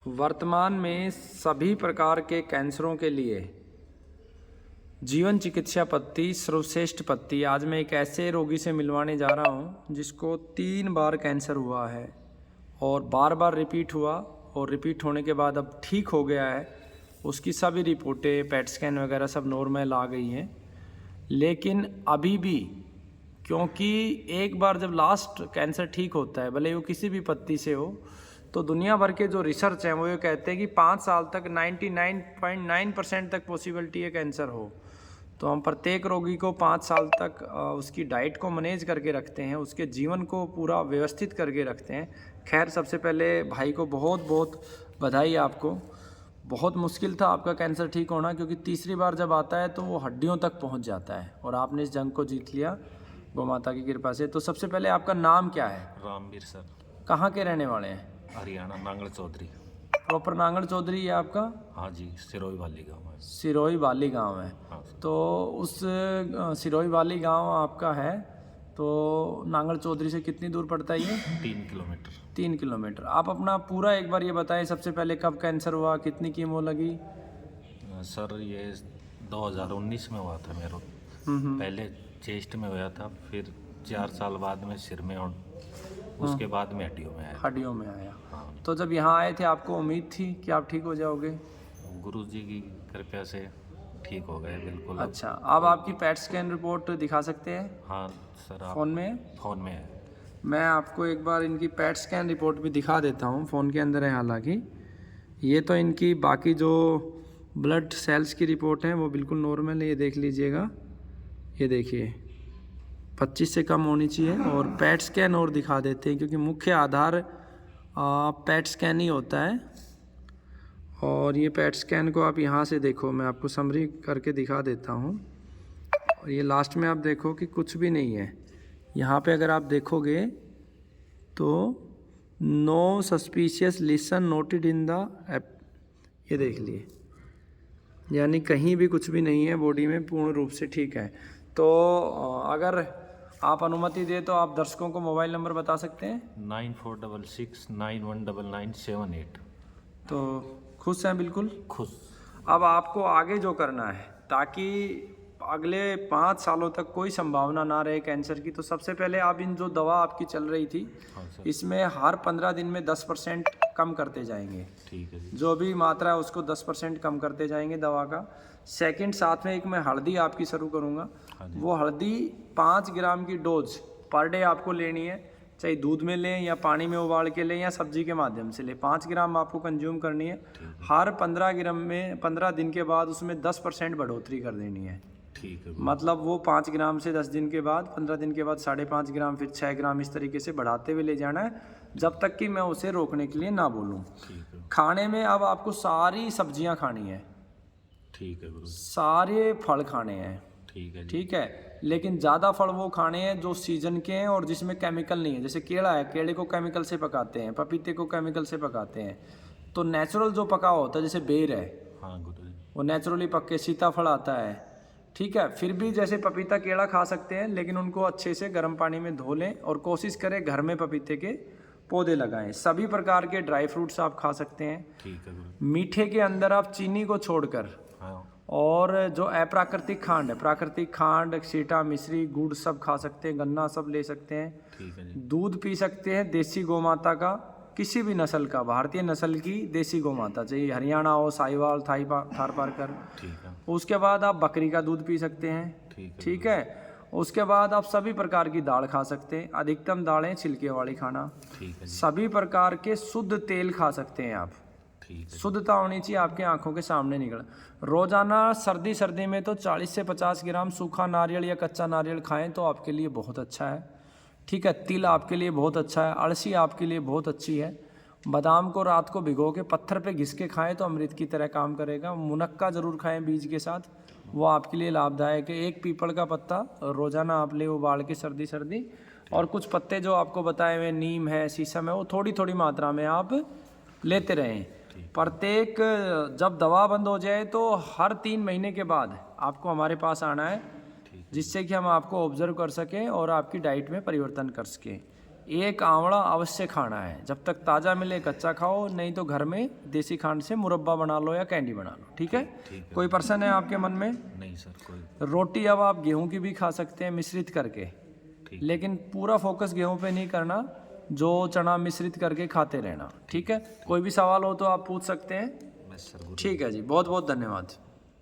वर्तमान में सभी प्रकार के कैंसरों के लिए जीवन चिकित्सा पद्धति सर्वश्रेष्ठ पद्धति। आज मैं एक ऐसे रोगी से मिलवाने जा रहा हूं जिसको 3 बार कैंसर हुआ है और बार बार रिपीट हुआ और रिपीट होने के बाद अब ठीक हो गया है। उसकी सभी रिपोर्टें पेट स्कैन वगैरह सब नॉर्मल आ गई हैं, लेकिन अभी भी क्योंकि एक बार जब लास्ट कैंसर ठीक होता है, भले वो किसी भी पद्धति से हो, तो दुनिया भर के जो रिसर्च हैं वो ये कहते हैं कि 5 साल तक 99.9% तक पॉसिबिलिटी है कैंसर हो। तो हम प्रत्येक रोगी को 5 साल तक उसकी डाइट को मैनेज करके रखते हैं, उसके जीवन को पूरा व्यवस्थित करके रखते हैं। खैर, सबसे पहले भाई को बहुत बहुत बधाई आपको। बहुत मुश्किल था आपका कैंसर ठीक होना, क्योंकि तीसरी बार जब आता है तो वो हड्डियों तक पहुंच जाता है और आपने इस जंग को जीत लिया गौ माता की कृपा से। तो सबसे पहले आपका नाम क्या है? रामवीर सर। कहाँ के रहने वाले हैं? हरियाणा, नांगल चौधरी। प्रॉपर नांगल चौधरी है आपका? हाँ जी, सिरोही वाली गाँव है। सिरोही वाली गांव है। हाँ। तो उस सिरोही वाली गांव आपका है, तो नांगल चौधरी से कितनी दूर पड़ता है ये? 3 किलोमीटर। 3 किलोमीटर। आप अपना पूरा एक बार ये बताएं, सबसे पहले कब कैंसर हुआ, कितनी कीमो लगी? सर ये 2019 में हुआ था मेरे को। पहले चेस्ट में हुआ था, फिर 4 साल बाद में सिर में और उसके बाद में हड्डियों में आया। हड्डियों में आया। हाँ। तो जब यहाँ आए थे आपको उम्मीद थी कि आप ठीक हो जाओगे? गुरु जी की कृपा से ठीक हो गए बिल्कुल। अच्छा, अब आपकी पेट स्कैन रिपोर्ट दिखा सकते हैं? हाँ सर। आप फ़ोन में? फ़ोन में है। मैं आपको एक बार इनकी पेट स्कैन रिपोर्ट भी दिखा देता हूँ, फ़ोन के अंदर है हालांकि। ये तो इनकी बाकी जो ब्लड सेल्स की रिपोर्ट है वो बिल्कुल नॉर्मल है, ये देख लीजिएगा। ये देखिए 25 से कम होनी चाहिए। और पेट स्कैन और दिखा देते हैं, क्योंकि मुख्य आधार पेट स्कैन ही होता है। और ये पेट स्कैन को आप यहाँ से देखो, मैं आपको समरी करके दिखा देता हूँ। और ये लास्ट में आप देखो कि कुछ भी नहीं है। यहाँ पे अगर आप देखोगे तो no suspicious lesion noted in the app, ये देख लिए, यानी कहीं भी कुछ भी नहीं है, बॉडी में पूर्ण रूप से ठीक है। तो अगर आप अनुमति दे तो आप दर्शकों को मोबाइल नंबर बता सकते हैं? 9466919978। तो खुश हैं? बिल्कुल खुश। अब आपको आगे जो करना है, ताकि अगले 5 सालों तक कोई संभावना ना रहे कैंसर की, तो सबसे पहले आप इन जो दवा आपकी चल रही थी, हाँ सर। इसमें हर 15 दिन में 10% कम करते जाएंगे। ठीक है जी। जो भी मात्रा है उसको 10% कम करते जाएंगे दवा का। सेकंड, साथ में एक मैं हल्दी आपकी शुरू करूँगा। हाँ जी। वो हल्दी 5 ग्राम की डोज पर डे आपको लेनी है, चाहे दूध में लें या पानी में उबाल के लें या सब्जी के माध्यम से लें। 5 ग्राम आपको कंज्यूम करनी है। हर 15 ग्राम में 15 दिन के बाद उसमें 10% बढ़ोतरी कर देनी है। ठीक है। मतलब वो 5 ग्राम से 10 दिन के बाद, 15 दिन के बाद 5.5 ग्राम, फिर 6 ग्राम, इस तरीके से बढ़ाते हुए ले जाना है जब तक कि मैं उसे रोकने के लिए ना बोलूँ। ठीक है। खाने में अब आपको सारी सब्जियां खानी है, ठीक है गुरु। सारे फल खाने हैं। ठीक है जी। ठीक है, लेकिन ज़्यादा फल वो खाने हैं जो सीजन के हैं और जिसमें केमिकल नहीं है। जैसे केला है, केले को केमिकल से पकाते हैं, पपीते को केमिकल से पकाते हैं। तो नेचुरल जो पका होता है, जैसे बेर है, हाँ गुरु जी। वो नेचुरली पक के, सीताफल आता है। ठीक है, फिर भी जैसे पपीता केला खा सकते हैं, लेकिन उनको अच्छे से गर्म पानी में धो लें और कोशिश करें घर में पपीते के पौधे लगाएं। सभी प्रकार के ड्राई फ्रूट्स आप खा सकते हैं। ठीक है गुरु। मीठे के अंदर आप चीनी को छोड़कर, हाँ। और जो अप्राकृतिक खांड है, प्राकृतिक खांड, सीटा, मिश्री, गुड़ सब खा सकते हैं, गन्ना सब ले सकते हैं। ठीक है जी। दूध पी सकते हैं देसी गौ माता का, किसी भी नस्ल का, भारतीय नस्ल की देसी गौ माता, चाहिए हरियाणा हो, साहिवाल, थारपारकर। ठीक है। उसके बाद आप बकरी का दूध पी सकते हैं। ठीक है। ठीक है, उसके बाद आप सभी प्रकार की दाल खा सकते हैं, अधिकतम दालें छिलके वाली खाना। ठीक है जी। सभी प्रकार के शुद्ध तेल खा सकते हैं आप। ठीक है। शुद्धता होनी चाहिए, आपके आंखों के सामने निकल। रोजाना सर्दी में तो 40 से 50 ग्राम सूखा नारियल या कच्चा नारियल खाएं तो आपके लिए बहुत अच्छा है। ठीक है, तिल आपके लिए बहुत अच्छा है, अळसी आपके लिए बहुत अच्छी है। बादाम को रात को भिगो के पत्थर पे घिस के खाएं तो अमृत की तरह काम करेगा। मुनक्का जरूर खाएं बीज के साथ, वो आपके लिए लाभदायक है। एक पीपल का पत्ता रोजाना आप ले उबाल के सर्दी, और कुछ पत्ते जो आपको बताए हुए, नीम है, शीशम है, वो थोड़ी थोड़ी मात्रा में आप लेते रहें। प्रत्येक, जब दवा बंद हो जाए तो हर 3 महीने के बाद आपको हमारे पास आना है, जिससे कि हम आपको ऑब्जर्व कर सकें और आपकी डाइट में परिवर्तन कर सकें। एक आंवला अवश्य खाना है, जब तक ताज़ा मिले कच्चा खाओ, नहीं तो घर में देसी खांड से मुरब्बा बना लो या कैंडी बना लो। ठीक है? ठीक है। कोई प्रश्न है आपके मन में? नहीं सर, कोई। रोटी अब आप गेहूं की भी खा सकते हैं मिश्रित करके, ठीक। लेकिन पूरा फोकस गेहूं पे नहीं करना, जो चना मिश्रित करके खाते रहना। ठीक है? कोई भी सवाल हो तो आप पूछ सकते हैं। बस सर, गुरु। ठीक है जी, बहुत बहुत धन्यवाद।